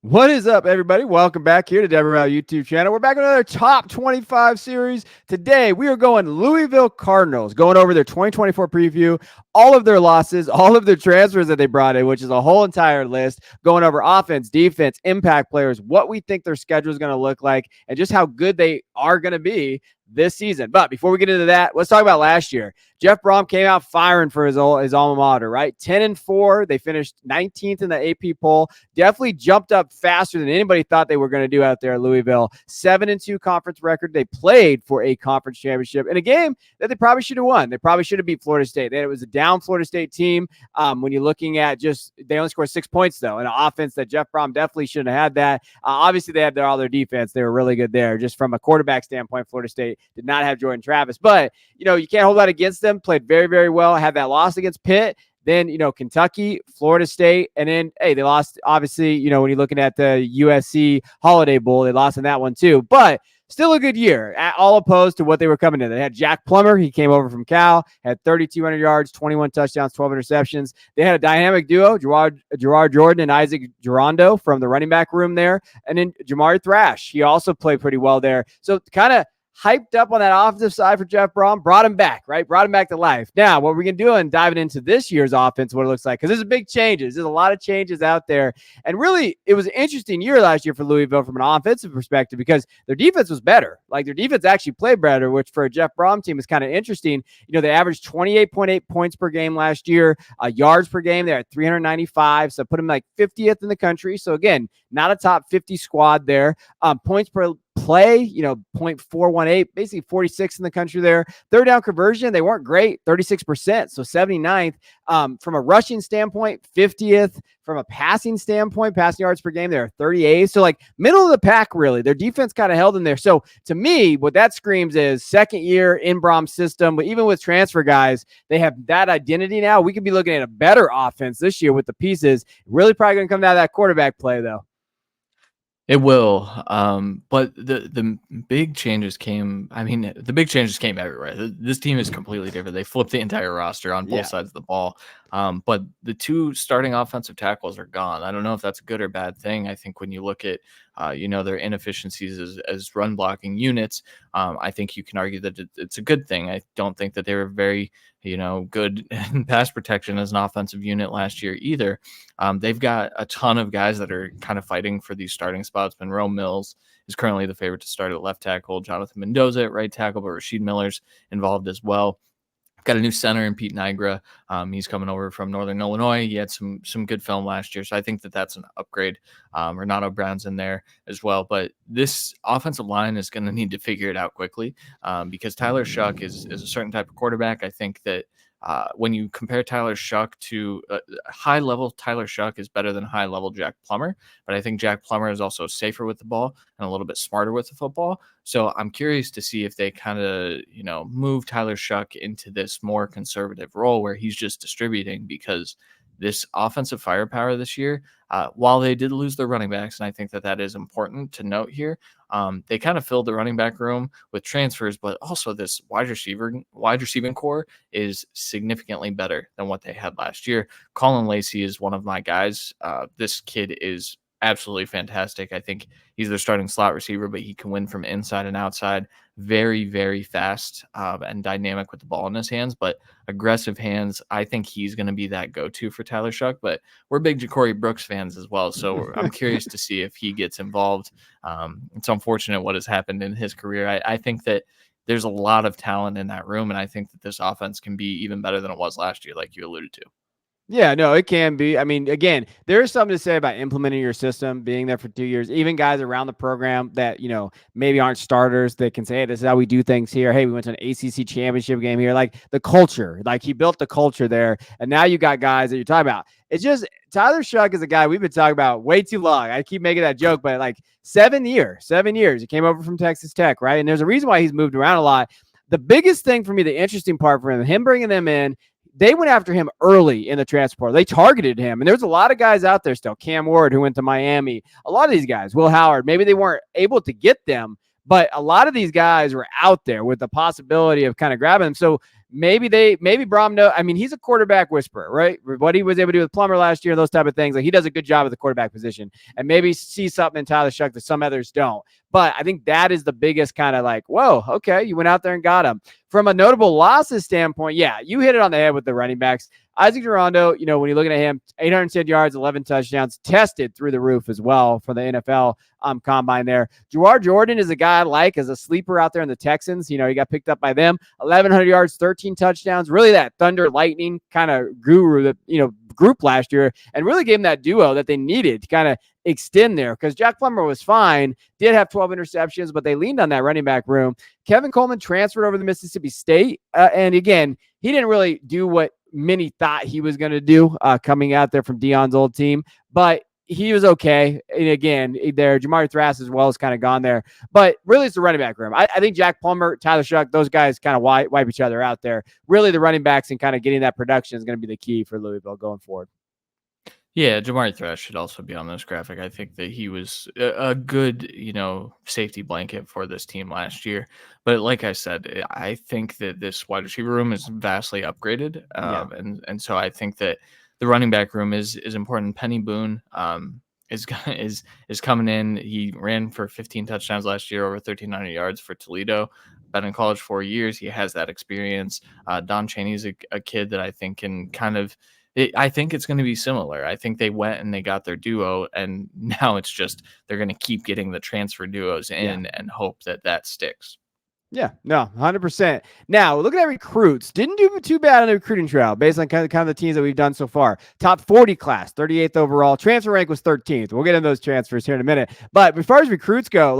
What is up, everybody? Welcome back here to Denver YouTube channel. We're back with another top 25 series. Today, we are going Louisville Cardinals, going over their 2024 preview, all of their losses, all of their transfers that they brought in, which is a whole entire list, going over offense, defense, impact players, what we think their schedule is going to look like, and just how good they are going to be this season. But before we get into that, let's talk about last year. Jeff Brom came out firing for his alma mater, right? 10-4. They finished 19th in the AP poll. Definitely jumped up faster than anybody thought they were going to do out there at Louisville. 7-2 conference record. They played for a conference championship in a game that they probably should have won. They probably should have beat Florida State. It was a down Florida State team. When you're looking at they only scored 6 points, though, in an offense that Jeff Brom definitely shouldn't have had that. Obviously, they had all their defense. They were really good there. Just from a quarterback standpoint, Florida State did not have Jordan Travis. But, you can't hold that against them. Played very, very well. Had that loss against Pitt. Then, Kentucky, Florida State, and then, hey, they lost, obviously, when you're looking at the USC Holiday Bowl, they lost in that one too. But still a good year, all opposed to what they were coming in. They had Jack Plummer. He came over from Cal, had 3,200 yards, 21 touchdowns, 12 interceptions. They had a dynamic duo, Gerard Jordan and Isaac Gerondo from the running back room there. And then Jamari Thrash. He also played pretty well there. So kind of hyped up on that offensive side for Jeff Brom, brought him back, right? Brought him back to life. Now, what we're going to do and diving into this year's offense, what it looks like, because there's big changes. There's a lot of changes out there. And really, it was an interesting year last year for Louisville from an offensive perspective because their defense was better. Like, their defense actually played better, which for a Jeff Brom team is kind of interesting. They averaged 28.8 points per game last year, yards per game. They're at 395, so put them like 50th in the country. So, again, not a top 50 squad there. Points per play, 0.418, basically 46 in the country there. Third down conversion, they weren't great, 36%, so 79th. From a rushing standpoint, 50th. From a passing standpoint, passing yards per game, they're 38th. So, like, middle of the pack, really. Their defense kind of held in there. So, to me, what that screams is second year in Brom's system, but even with transfer guys, they have that identity now. We could be looking at a better offense this year with the pieces. Really probably going to come down to that quarterback play, though. It will, but the big changes came. I mean, the big changes came everywhere. This team is completely different. They flipped the entire roster on both sides of the ball. But the two starting offensive tackles are gone. I don't know if that's a good or bad thing. I think when you look at, their inefficiencies as run blocking units, I think you can argue that it's a good thing. I don't think that they were very, good in pass protection as an offensive unit last year either. They've got a ton of guys that are kind of fighting for these starting spots. Monroe Mills is currently the favorite to start at left tackle. Jonathan Mendoza at right tackle, but Rasheed Miller's involved as well. Got a new center in Pete Nigra. He's coming over from Northern Illinois. He had some good film last year, so I think that that's an upgrade. Renato Brown's in there as well, but this offensive line is going to need to figure it out quickly because Tyler Shuck is a certain type of quarterback. I think that when you compare Tyler Shuck to high level, Tyler Shuck is better than high level Jack Plummer, but I think Jack Plummer is also safer with the ball and a little bit smarter with the football. So I'm curious to see if they kind of, move Tyler Shuck into this more conservative role where he's just distributing, because this offensive firepower this year, while they did lose their running backs, and I think that is important to note here, they kind of filled the running back room with transfers, but also this wide receiving core is significantly better than what they had last year. Colin Lacey is one of my guys. This kid is absolutely fantastic. I think he's their starting slot receiver, but he can win from inside and outside. Very, very fast and dynamic with the ball in his hands, but aggressive hands. I think he's going to be that go-to for Tyler Shuck, but we're big Ja'Cory Brooks fans as well, so I'm curious to see if he gets involved. It's unfortunate what has happened in his career. I think that there's a lot of talent in that room, and I think that this offense can be even better than it was last year, like you alluded to. Yeah, no, it can be. I mean, again, there is something to say about implementing your system, being there for 2 years. Even guys around the program that, maybe aren't starters, that can say, hey, this is how we do things here. Hey, we went to an ACC championship game here. Like, the culture, like, he built the culture there. And now you got guys that you're talking about. It's just, Tyler Shuck is a guy we've been talking about way too long. I keep making that joke, but like 7 years. He came over from Texas Tech, right? And there's a reason why he's moved around a lot. The biggest thing for me, the interesting part for him bringing them in, they went after him early in the transfer portal. They targeted him. And there's a lot of guys out there still. Cam Ward, who went to Miami. A lot of these guys. Will Howard. Maybe they weren't able to get them, but a lot of these guys were out there with the possibility of kind of grabbing them. So maybe Brom I mean, he's a quarterback whisperer, right? What he was able to do with Plummer last year, those type of things. Like, he does a good job at the quarterback position, and maybe see something in Tyler Shuck that some others don't. But I think that is the biggest kind of like, whoa, okay, you went out there and got him. From a notable losses standpoint, yeah, you hit it on the head with the running backs. Isaac Durando, when you're looking at him, 810 yards, 11 touchdowns, tested through the roof as well for the NFL combine there. Jawar Jordan is a guy I like as a sleeper out there in the Texans. He got picked up by them. 1,100 yards, 13 touchdowns. Really that thunder lightning kind of guru that, group last year, and really gave them that duo that they needed to kind of extend there, because Jack Plummer was fine, did have 12 interceptions, but they leaned on that running back room. Kevin Coleman transferred over to Mississippi State, and again, he didn't really do what many thought he was going to do coming out there from Deion's old team, but he was okay. And again, there, Jamari Thrass as well is kind of gone there. But really, it's the running back room. I think Jack Plummer, Tyler Shuck, those guys kind of wipe each other out there. Really, the running backs and kind of getting that production is going to be the key for Louisville going forward. Yeah, Jamari Thrash should also be on this graphic. I think that he was a good, safety blanket for this team last year. But like I said, I think that this wide receiver room is vastly upgraded. And so I think that the running back room is important. Penny Boone is coming in. He ran for 15 touchdowns last year, over 1,300 yards for Toledo. Been in college 4 years. He has that experience. Don Chaney's a kid that I think can kind of – I think it's going to be similar. I think they went and they got their duo, and now it's just they're going to keep getting the transfer duos in and hope that sticks. Yeah, no, 100%. Now, looking at recruits, didn't do too bad on the recruiting trail based on kind of the teams that we've done so far. Top 40 class, 38th overall. Transfer rank was 13th. We'll get into those transfers here in a minute. But as far as recruits go,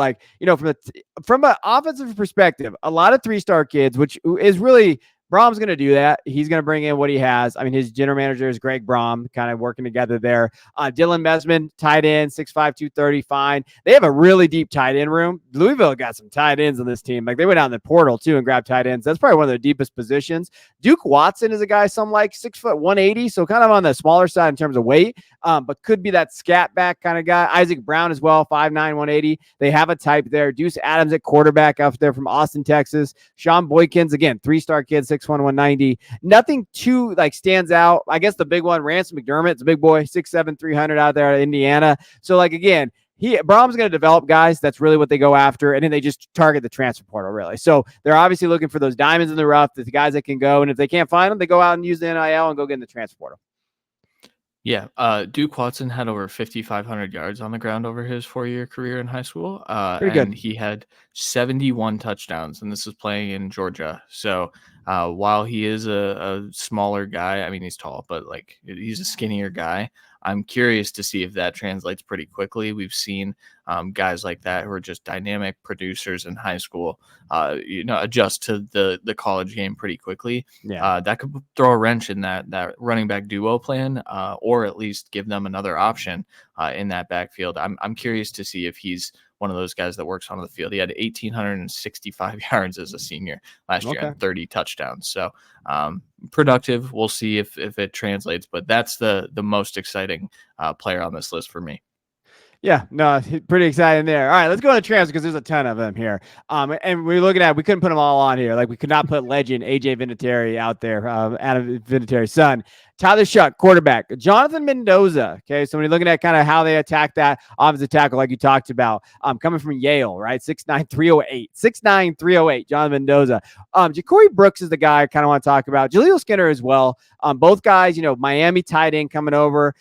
from an offensive perspective, a lot of 3-star kids, which is really – Brom's going to do that. He's going to bring in what he has. I mean, his general manager is Greg Brom, kind of working together there. Dylan Mesman, tight end, 6'5", 230, fine. They have a really deep tight end room. Louisville got some tight ends on this team. Like, they went out in the portal, too, and grabbed tight ends. That's probably one of their deepest positions. Duke Watson is a guy, some like 6 foot, 180, so kind of on the smaller side in terms of weight, but could be that scat back kind of guy. Isaac Brown as well, 5'9", 180. They have a type there. Deuce Adams at quarterback out there from Austin, Texas. Sean Boykins, again, 3-star kid, 6'1", 190. Nothing too stands out. I guess the big one, Ransom McDermott, it's a big boy, 6'7", 300 out there at Indiana. So again, Brom's going to develop guys. That's really what they go after. And then they just target the transfer portal, really. So they're obviously looking for those diamonds in the rough, the guys that can go. And if they can't find them, they go out and use the NIL and go get in the transfer portal. Yeah, Duke Watson had over 5,500 yards on the ground over his 4-year career in high school. Pretty good. He had 71 touchdowns, and this is playing in Georgia. So while he is a smaller guy, I mean, he's tall, but he's a skinnier guy. I'm curious to see if that translates pretty quickly. We've seen guys like that who are just dynamic producers in high school, adjust to the college game pretty quickly. Yeah, that could throw a wrench in that running back duo plan, or at least give them another option in that backfield. I'm curious to see if he's one of those guys that works on the field. He had 1,865 yards as a senior last year and 30 touchdowns. So productive. We'll see if it translates, but that's the most exciting player on this list for me. Yeah, no, pretty exciting there. All right, let's go to transfer because there's a ton of them here. And we're looking at, we couldn't put them all on here. We could not put legend AJ Vinatieri out there, Adam Vinatieri's son. Tyler Shuck, quarterback. Jonathan Mendoza. Okay, so when you're looking at kind of how they attack that offensive tackle, like you talked about, coming from Yale, right? 6'9", 308. 6'9", 308, Jonathan Mendoza. Ja'Cory Brooks is the guy I kind of want to talk about. Jaleel Skinner as well. Both guys, Miami tight end coming over,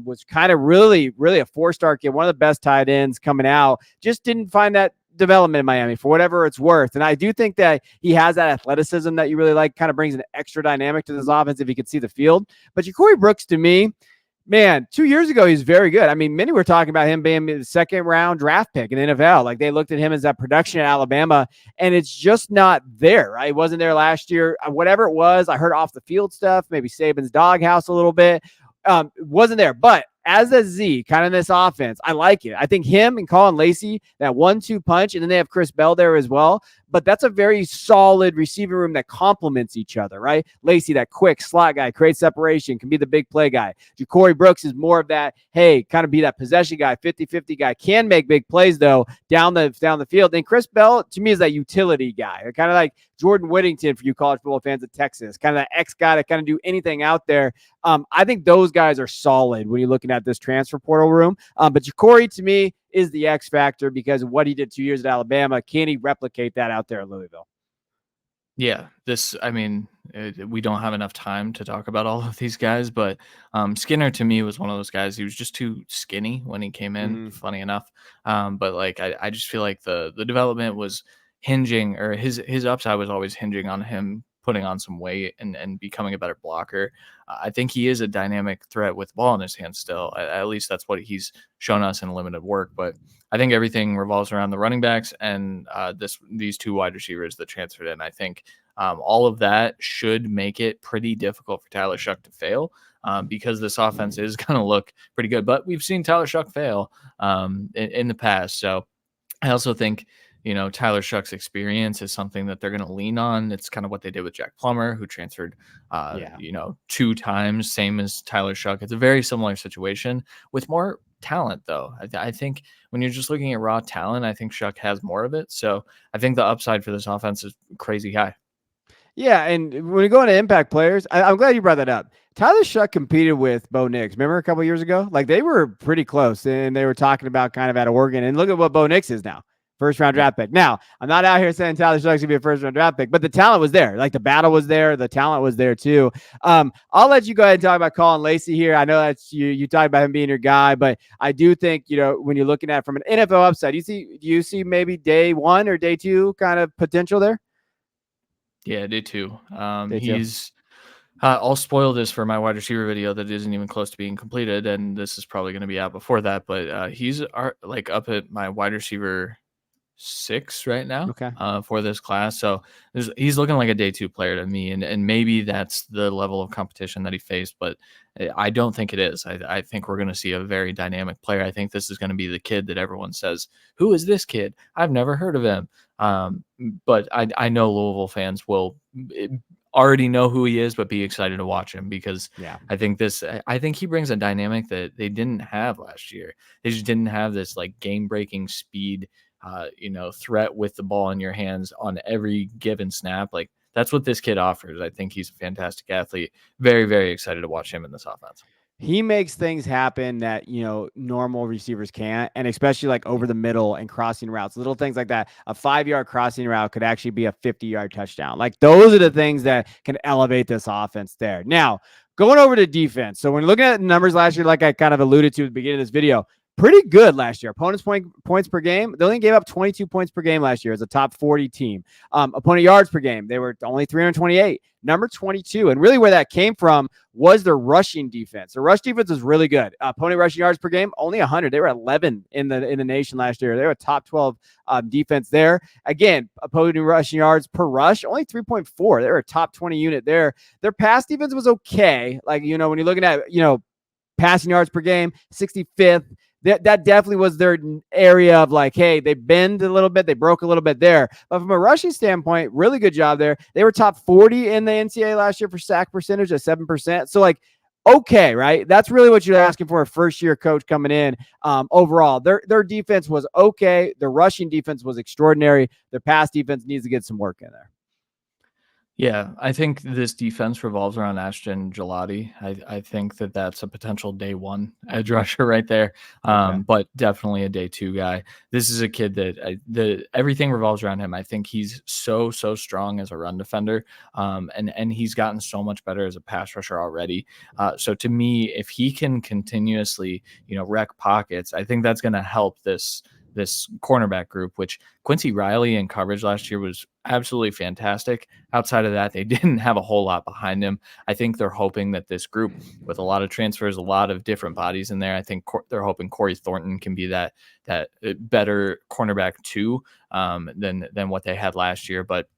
was kind of really, really a 4-star kid, one of the best tight ends coming out. Just didn't find that development in Miami for whatever it's worth. And I do think that he has that athleticism that you really like, kind of brings an extra dynamic to this offense if he could see the field. But Ja'Cory Brooks, to me, man, 2 years ago, he's very good. I mean, many were talking about him being the 2nd round draft pick in the NFL. They looked at him as that production at Alabama, and it's just not there, right? It wasn't there last year. Whatever it was, I heard off the field stuff, maybe Saban's doghouse a little bit. Wasn't there. But as a Z, kind of this offense, I like it. I think him and Colin Lacey, that 1-2 punch, and then they have Chris Bell there as well. But that's a very solid receiver room that complements each other, right? Lacey, that quick slot guy, creates separation, can be the big play guy. Ja'Cory Brooks is more of that, hey, kind of be that possession guy, 50-50 guy, can make big plays, though, down the field. And Chris Bell, to me, is that utility guy. Kind of Jordan Whittington for you college football fans of Texas, kind of that X guy to kind of do anything out there. I think those guys are solid when you're looking at this transfer portal room. But Ja'Cory, to me, is the X factor because of what he did 2 years at Alabama. Can he replicate that out there at Louisville? Yeah, we don't have enough time to talk about all of these guys, but Skinner to me was one of those guys. He was just too skinny when he came in, funny enough. But like, I just feel like the development was hinging, or his upside was always hinging on him putting on some weight and becoming a better blocker. I think he is a dynamic threat with the ball in his hands still. At least that's what he's shown us in limited work. But I think everything revolves around the running backs and these two wide receivers that transferred in. I think all of that should make it pretty difficult for Tyler Shuck to fail, because this offense is going to look pretty good. But we've seen Tyler Shuck fail in the past. So I also think, Tyler Shuck's experience is something that they're going to lean on. It's kind of what they did with Jack Plummer, who transferred, 2 times, same as Tyler Shuck. It's a very similar situation with more talent, though. I think when you're just looking at raw talent, I think Shuck has more of it. So I think the upside for this offense is crazy high. Yeah, and when you go into impact players, I'm glad you brought that up. Tyler Shuck competed with Bo Nix. Remember a couple years ago? Like they were pretty close, and they were talking about kind of at Oregon. And look at what Bo Nix is now. First round draft pick. Now, I'm not out here saying Tyler Shuck's gonna be a first round draft pick, but the talent was there. Like the battle was there, the talent was there too. I'll let you go ahead and talk about Colin Lacey here. I know that's you talked about him being your guy, but I do think, when you're looking at it from an NFL upside, do you see maybe day 1 or day 2 kind of potential there? Yeah, day 2. Day 2. He's I'll spoil this for my wide receiver video that isn't even close to being completed, and this is probably going to be out before that. But he's like up at my wide receiver 6 right now, Okay. for this class. So he's looking like a day 2 player to me, and maybe that's the level of competition that he faced, but I don't think it is. I think we're going to see a very dynamic player. I think this is going to be the kid that everyone says, "Who is this kid? I've never heard of him." But I know Louisville fans will already know who he is, but be excited to watch him because I think he brings a dynamic that they didn't have last year. They just didn't have this like game breaking speed, threat with the ball in your hands on every given snap. Like that's what this kid offers. I think he's a fantastic athlete. Very, very excited to watch him in this offense. He makes things happen that, normal receivers can't, and especially like over the middle and crossing routes, little things like that. A 5-yard crossing route could actually be a 50-yard touchdown. Like those are the things that can elevate this offense there. Now, going over to defense. So when you're looking at numbers last year, like I kind of alluded to at the beginning of this video, pretty good last year. Opponents' points per game, they only gave up 22 points per game last year as a top 40 team. Opponent yards per game, they were only 328. Number 22. And really where that came from was their rushing defense. The rush defense is really good. Opponent rushing yards per game, only 100. They were 11 in the nation last year. They were a top 12 defense there. Again, opponent rushing yards per rush, only 3.4. They were a top 20 unit there. Their pass defense was okay. Like, when you're looking at, passing yards per game, 65th. That definitely was their area of like, hey, they bend a little bit, they broke a little bit there. But from a rushing standpoint, really good job there. They were top 40 in the NCAA last year for sack percentage at 7%. So like, okay, right? That's really what you're asking for a first-year coach coming in. Overall, their defense was okay. Their rushing defense was extraordinary. Their pass defense needs to get some work in there. Yeah, I think this defense revolves around Ashton Gelati. I think that's a potential day 1 edge rusher right there, but definitely a day 2 guy. This is a kid that everything revolves around him. I think he's so strong as a run defender, and he's gotten so much better as a pass rusher already. So to me, if he can continuously, wreck pockets, I think that's going to help this cornerback group, which Quincy Riley in coverage last year was absolutely fantastic. Outside of that, they didn't have a whole lot behind him. I think they're hoping that this group, with a lot of transfers, a lot of different bodies in there, I think they're hoping Corey Thornton can be that better cornerback too, than what they had last year. But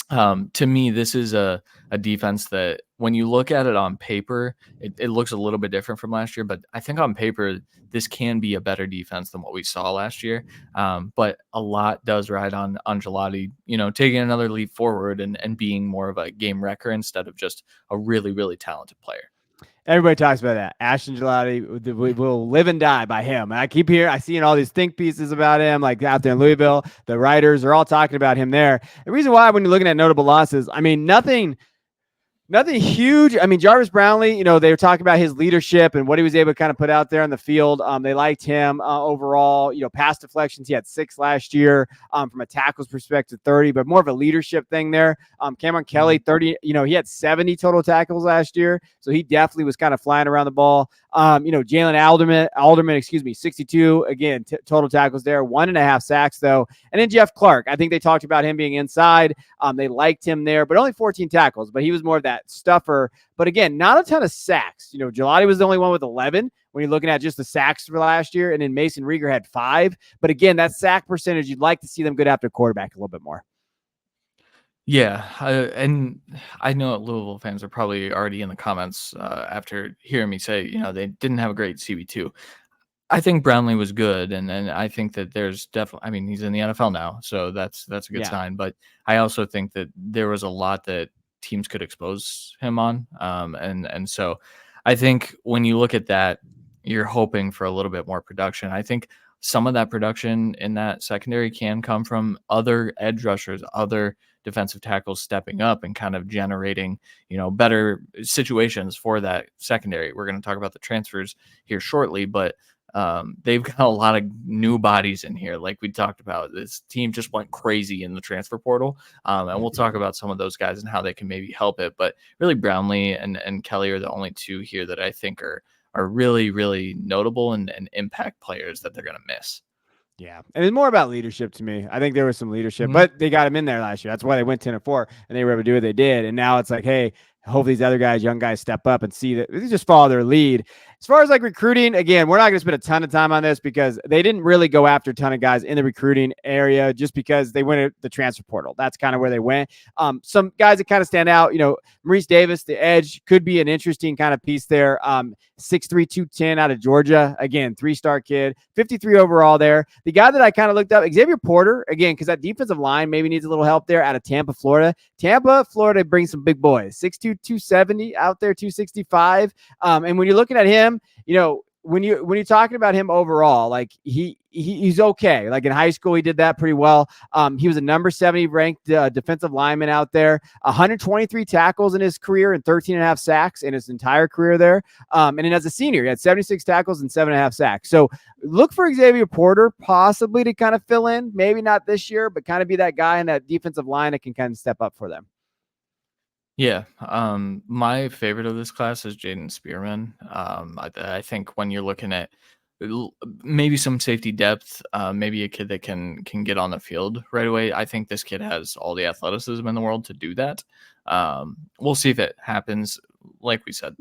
to me, this is a defense that when you look at it on paper, it looks a little bit different from last year. But I think on paper, this can be a better defense than what we saw last year. But a lot does ride on Gelati, taking another leap forward and being more of a game wrecker instead of just a really, really talented player. Everybody talks about that. Ashton Gelati, we will live and die by him. And I see in all these think pieces about him, like out there in Louisville. The writers are all talking about him there. The reason why, when you're looking at notable losses, I mean, nothing huge. I mean, Jarvis Brownlee, they were talking about his leadership and what he was able to kind of put out there on the field. They liked him overall. Pass deflections, he had 6 last year. From a tackles perspective, 30, but more of a leadership thing there. Cameron Kelly, 30. He had 70 total tackles last year, so he definitely was kind of flying around the ball. Jalen Alderman, 62 again, total tackles there, 1.5 sacks though. And then Jeff Clark, I think they talked about him being inside. They liked him there, but only 14 tackles. But he was more of that stuffer. But again, not a ton of sacks. Gelati was the only one with 11 when you're looking at just the sacks for last year. And then Mason Rieger had 5. But again, that sack percentage, you'd like to see them go after quarterback a little bit more. Yeah, and I know Louisville fans are probably already in the comments after hearing me say, they didn't have a great CB2. I think Brownlee was good, and I think that there's definitely. I mean, he's in the NFL now, so that's a good sign. But I also think that there was a lot that teams could expose him on, and so I think when you look at that, you're hoping for a little bit more production. I think some of that production in that secondary can come from other edge rushers, other defensive tackles stepping up and kind of generating, better situations for that secondary. We're going to talk about the transfers here shortly, but they've got a lot of new bodies in here. Like we talked about, this team just went crazy in the transfer portal. And we'll talk about some of those guys and how they can maybe help it. But really Brownlee and Kelly are the only two here that I think are really, really notable and impact players that they're going to miss. Yeah. And it's more about leadership to me. I think there was some leadership, but they got him in there last year. That's why they went 10-4 and they were able to do what they did. And now it's like, hey, hopefully these other guys, young guys, step up and see that they just follow their lead. As far as like recruiting, again, we're not going to spend a ton of time on this because they didn't really go after a ton of guys in the recruiting area just because they went at the transfer portal. That's kind of where they went. Some guys that kind of stand out, Maurice Davis, the edge, could be an interesting kind of piece there. 6'3", 210 out of Georgia. Again, 3-star kid, 53 overall there. The guy that I kind of looked up, Xavier Porter, again, because that defensive line maybe needs a little help there, out of Tampa, Florida. Tampa, Florida brings some big boys. 6'2", 270 out there, 265. And when you're looking at him, when you're talking about him overall, like he's okay. Like in high school, he did that pretty well. He was a number 70 ranked defensive lineman out there, 123 tackles in his career and 13.5 sacks in his entire career there. And then as a senior, he had 76 tackles and 7.5 sacks. So look for Xavier Porter possibly to kind of fill in, maybe not this year, but kind of be that guy in that defensive line that can kind of step up for them. Yeah. My favorite of this class is Jaden Spearman. I think when you're looking at maybe some safety depth, maybe a kid that can get on the field right away, I think this kid has all the athleticism in the world to do that. We'll see if it happens. Like we said,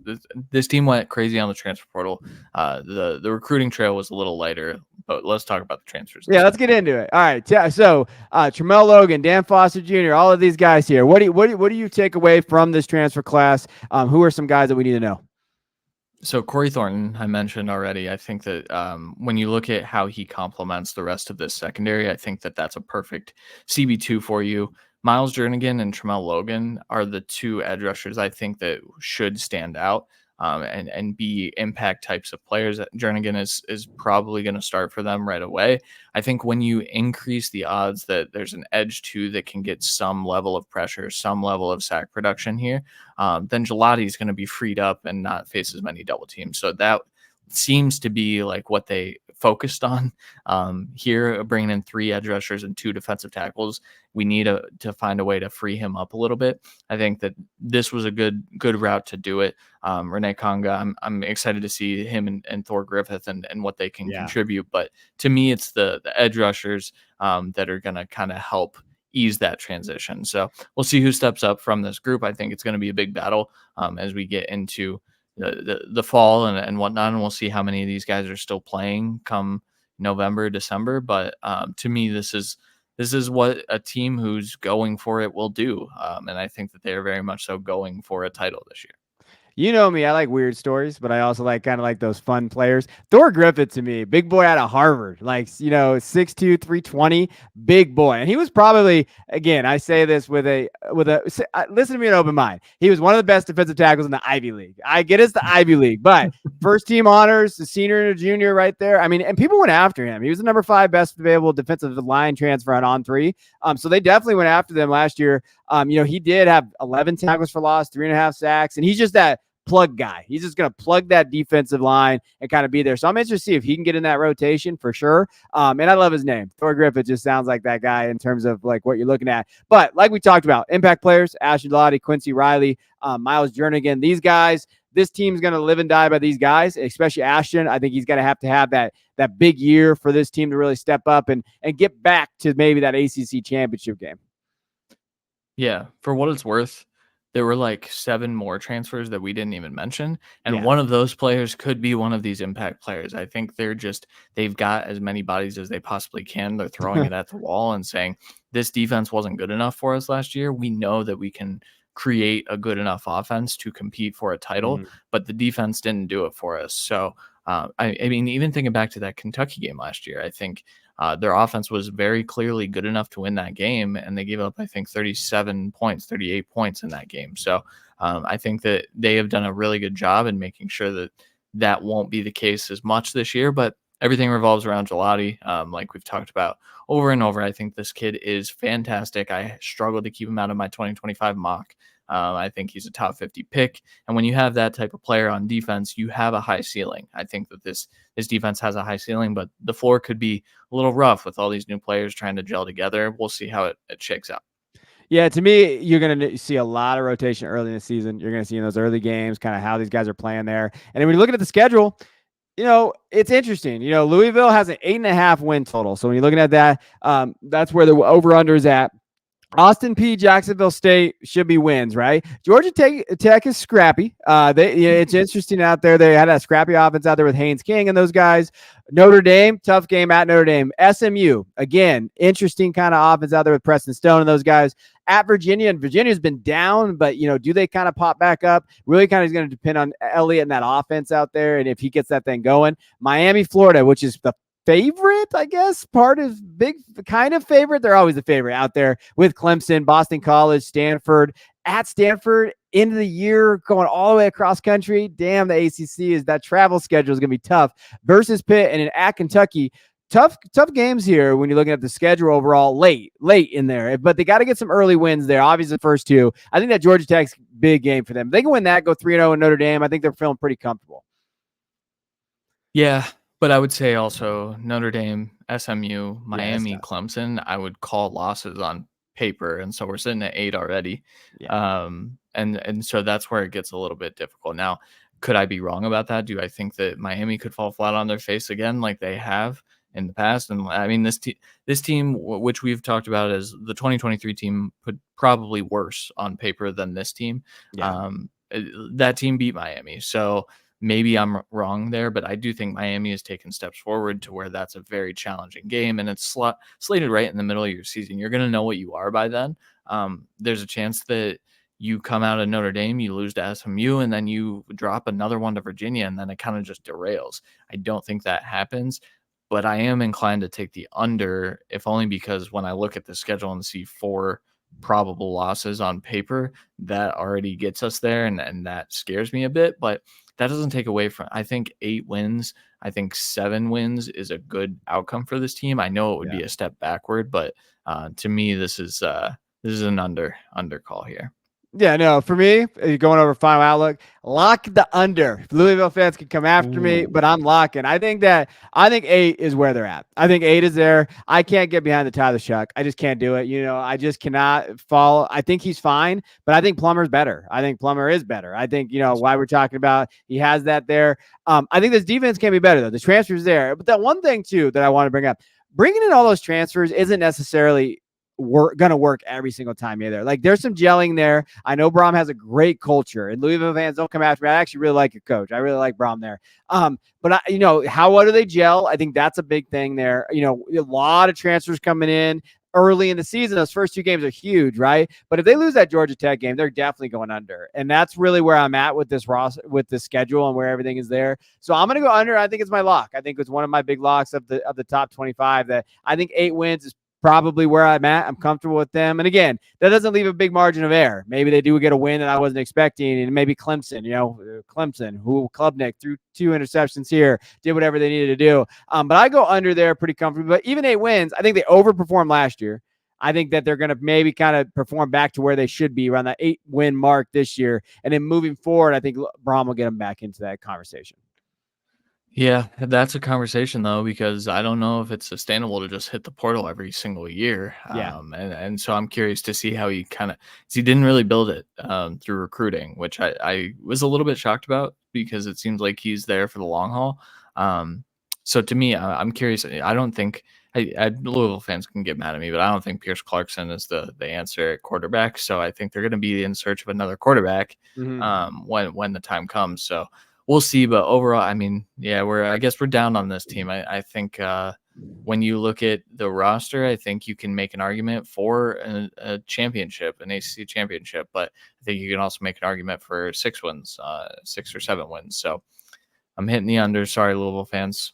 this team went crazy on the transfer portal. The recruiting trail was a little lighter, but let's talk about the transfers. Yeah, let's get into it. All right. So Tramel Logan, Dan Foster Jr., all of these guys here. What do you take away from this transfer class? Who are some guys that we need to know? So Corey Thornton, I mentioned already. I think that when you look at how he complements the rest of this secondary, I think that that's a perfect CB2 for you. Miles Jernigan and Tramel Logan are the two edge rushers I think that should stand out and be impact types of players. Jernigan is probably going to start for them right away. I think when you increase the odds that there's an edge two that can get some level of pressure, some level of sack production here, then Gelati is going to be freed up and not face as many double teams. So that seems to be like what they focused on here, bringing in 3 edge rushers and 2 defensive tackles. We need to find a way to free him up a little bit. I think that this was a good route to do it. Rene Conga, I'm excited to see him and Thor Griffith and what they can contribute. But to me, it's the edge rushers that are going to kind of help ease that transition. So we'll see who steps up from this group. I think it's going to be a big battle as we get into the fall and whatnot, and we'll see how many of these guys are still playing come November, December. But to me, this is what a team who's going for it will do, and I think that they are very much so going for a title this year. You know me, I like weird stories, but I also like kind of like those fun players. Thor Griffith to me, big boy out of Harvard, like, 6'2", 320, big boy. And he was probably, again, I say this listen to me, an open mind. He was one of the best defensive tackles in the Ivy League. I get it's the Ivy League, but first team honors, the senior and a junior right there. I mean, and people went after him. He was the number 5 best available defensive line transfer on 3. So they definitely went after them last year. He did have 11 tackles for loss, 3.5 sacks, and he's just that plug guy. He's just going to plug that defensive line and kind of be there. So I'm interested to see if he can get in that rotation for sure. And I love his name. Thor Griffith just sounds like that guy in terms of like what you're looking at. But like we talked about, impact players, Ashton Lottie, Quincy Riley, Miles Jernigan, these guys, this team's going to live and die by these guys, especially Ashton. I think he's going to have that big year for this team to really step up and get back to maybe that ACC championship game. Yeah, for what it's worth, there were like 7 more transfers that we didn't even mention, and one of those players could be one of these impact players. I think they've got as many bodies as they possibly can. They're throwing it at the wall and saying, this defense wasn't good enough for us last year. We know that we can create a good enough offense to compete for a title, but the defense didn't do it for us. So, I mean, even thinking back to that Kentucky game last year, I think their offense was very clearly good enough to win that game, and they gave up, I think, 38 points in that game. So I think that they have done a really good job in making sure that that won't be the case as much this year, but everything revolves around Gelati. Like we've talked about over and over, I think this kid is fantastic. I struggled to keep him out of my 2025 mock. I think he's a top 50 pick. And when you have that type of player on defense, you have a high ceiling. I think that this defense has a high ceiling, but the floor could be a little rough with all these new players trying to gel together. We'll see how it shakes out. Yeah, to me, you're going to see a lot of rotation early in the season. You're going to see in those early games kind of how these guys are playing there. And then when you're looking at the schedule, it's interesting. Louisville has an 8.5 win total. So when you're looking at that, that's where the over-under is at. Austin Peay, Jacksonville State should be wins, right? Georgia Tech is scrappy. It's interesting out there. They had a scrappy offense out there with Haynes King and those guys. Notre Dame, tough game at Notre Dame. SMU, again, interesting kind of offense out there with Preston Stone and those guys. At Virginia, and Virginia's been down, but do they kind of pop back up? Really kind of is going to depend on Elliott and that offense out there, and if he gets that thing going. Miami, Florida, which is the favorite, I guess, part of big kind of favorite. They're always the favorite out there with Clemson, Boston College, Stanford. At Stanford, end of the year, going all the way across country. Damn, the ACC is that travel schedule is going to be tough. Versus Pitt, and then at Kentucky. Tough games here when you're looking at the schedule overall late in there, but they got to get some early wins there. Obviously, the first 2. I think that Georgia Tech's big game for them. If they can win that, go 3-0 in Notre Dame, I think they're feeling pretty comfortable. Yeah, but I would say also Notre Dame, SMU, Miami, Clemson, I would call losses on paper, and so we're sitting at 8 already. And so that's where it gets a little bit difficult. Now, could I be wrong about that? Do I think that Miami could fall flat on their face again like they have in the past? And I mean, this team, which we've talked about as the 2023 team, put probably worse on paper than this team. That team beat Miami, so maybe I'm wrong there, but I do think Miami has taken steps forward to where that's a very challenging game, and it's slated right in the middle of your season. You're going to know what you are by then. There's a chance that you come out of Notre Dame, you lose to SMU, and then you drop another one to Virginia, and then it kind of just derails. I don't think that happens, but I am inclined to take the under, if only because when I look at the schedule and see 4 probable losses on paper, that already gets us there, and that scares me a bit, but that doesn't take away from, I think 8 wins, I think 7 wins is a good outcome for this team. I know it would be a step backward, but to me, this is an under call here. Yeah, no, for me, going over final outlook, lock the under. Louisville fans can come after me, but I'm locking. I think 8 is where they're at. I think 8 is there. I can't get behind the Tyler Shuck. I just can't do it. I just cannot follow. I think he's fine, but I think Plummer's better. I think Plummer is better. I think, why we're talking about, he has that there. I think this defense can be better, though. The transfer's there. But that one thing, too, that I want to bring up, bringing in all those transfers isn't necessarily gonna work every single time either. Like, there's some gelling there. I know Brom has a great culture, and Louisville fans don't come after me. I actually really like your coach. I really like Brom there. But what do they gel? I think that's a big thing there. A lot of transfers coming in early in the season, those first 2 games are huge, right? But if they lose that Georgia Tech game, they're definitely going under. And that's really where I'm at with this roster, with the schedule and where everything is there. So I'm going to go under. I think it's my lock. I think it's one of my big locks of the top 25 that I think 8 wins is probably where I'm at. I'm comfortable with them. And again, that doesn't leave a big margin of error. Maybe they do get a win that I wasn't expecting. And maybe Clemson, Clemson, who Klubnik threw 2 interceptions here, did whatever they needed to do. But I go under there pretty comfortably. But even 8 wins, I think they overperformed last year. I think that they're going to maybe kind of perform back to where they should be around that 8-win mark this year. And then moving forward, I think Braun will get them back into that conversation. Yeah, that's a conversation though, because I don't know if it's sustainable to just hit the portal every single year. Yeah. And so I'm curious to see how he he didn't really build it through recruiting, which I was a little bit shocked about because it seems like he's there for the long haul. So to me, I'm curious. I don't think Louisville fans can get mad at me, but I don't think Pierce Clarkson is the answer at quarterback. So I think they're going to be in search of another quarterback when the time comes. So we'll see, but overall, I mean, yeah, I guess we're down on this team. I think when you look at the roster, I think you can make an argument for a championship, an ACC championship, but I think you can also make an argument for 6 wins, 6 or 7 wins. So I'm hitting the under. Sorry, Louisville fans.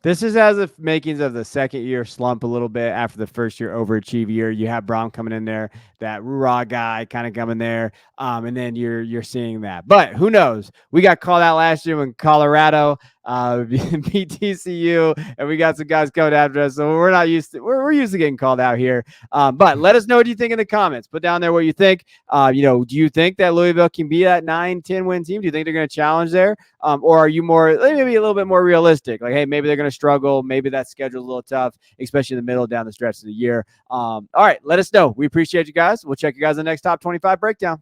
This is as the makings of the second year slump a little bit after the first year overachieve year. You have Braun coming in there, that Rura guy kind of coming there, and then you're seeing that. But who knows? We got called out last year when Colorado beat TCU, and we got some guys coming after us, so we're not used to we're used to getting called out here. But let us know what you think in the comments. Put down there what you think. Do you think that Louisville can be that 9-10 win team? Do you think they're going to challenge there, or are you more maybe a little bit more realistic? Like, hey, maybe they're going to struggle. Maybe that schedule's a little tough, especially in the middle down the stretch of the year. All right, let us know. We appreciate you guys. We'll check you guys in the next top 25 breakdown.